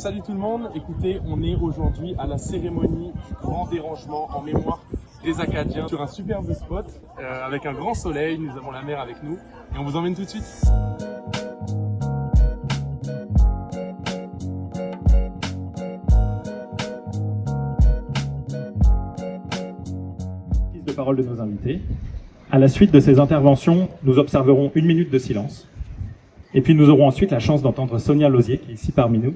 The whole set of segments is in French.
Salut tout le monde, écoutez, on est aujourd'hui à la cérémonie du grand dérangement en mémoire des Acadiens sur un superbe spot avec un grand soleil, nous avons la mer avec nous et on vous emmène tout de suite. De parole de nos invités. À la suite de ces interventions, nous observerons 1 minute de silence. Et puis nous aurons ensuite la chance d'entendre Sonia Lausier, qui est ici parmi nous,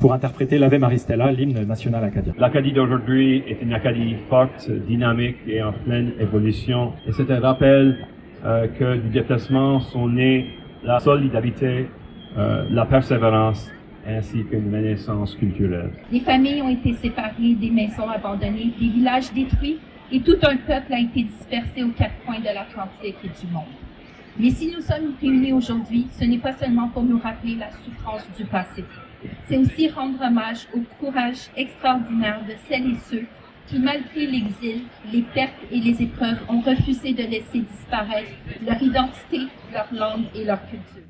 pour interpréter l'Ave Maristella, l'hymne national acadien. L'Acadie d'aujourd'hui est une Acadie forte, dynamique et en pleine évolution. Et c'est un rappel que du déplacement sont nées la solidarité, la persévérance ainsi qu'une renaissance culturelle. Les familles ont été séparées, des maisons abandonnées, des villages détruits et tout un peuple a été dispersé aux 4 coins de l'Atlantique et du monde. Mais si nous sommes réunis aujourd'hui, ce n'est pas seulement pour nous rappeler la souffrance du passé. C'est aussi rendre hommage au courage extraordinaire de celles et ceux qui, malgré l'exil, les pertes et les épreuves, ont refusé de laisser disparaître leur identité, leur langue et leur culture.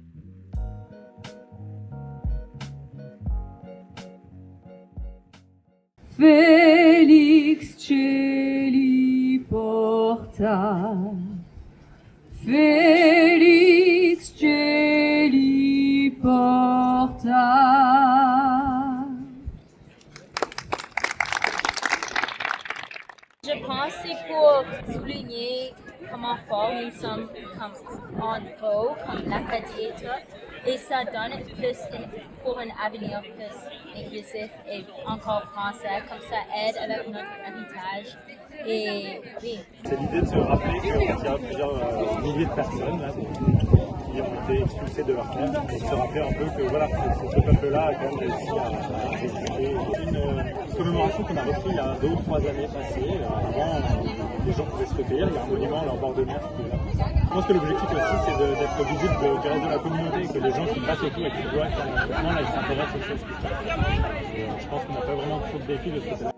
Felix Celi porta, Felix Celi porta. Je pense que c'est pour souligner comment fort nous sommes en haut, comme l'Acadie et tout, et ça donne plus pour un avenir plus inclusif et encore français, comme ça aide avec notre héritage. Et oui. C'est l'idée de se rappeler qu'il y a plusieurs milliers de personnes là, qui ont été expulsées de leur terre, et de se rappeler un peu que voilà, ce peuple-là a quand même réussi à résister. Une commémoration qu'on a repris il y a 2 ou 3 années passées. Avant, les gens pouvaient se recueillir, il y a un monument à leur bord de mer qui est là. Je pense que l'objectif aussi, c'est d'être visible du reste de la communauté, que les gens qui passent autour et qui voient qu'en ce moment là, ils s'intéressent aux choses qui se passent. Et je pense qu'on n'a pas vraiment trop de défis de ce côté-là.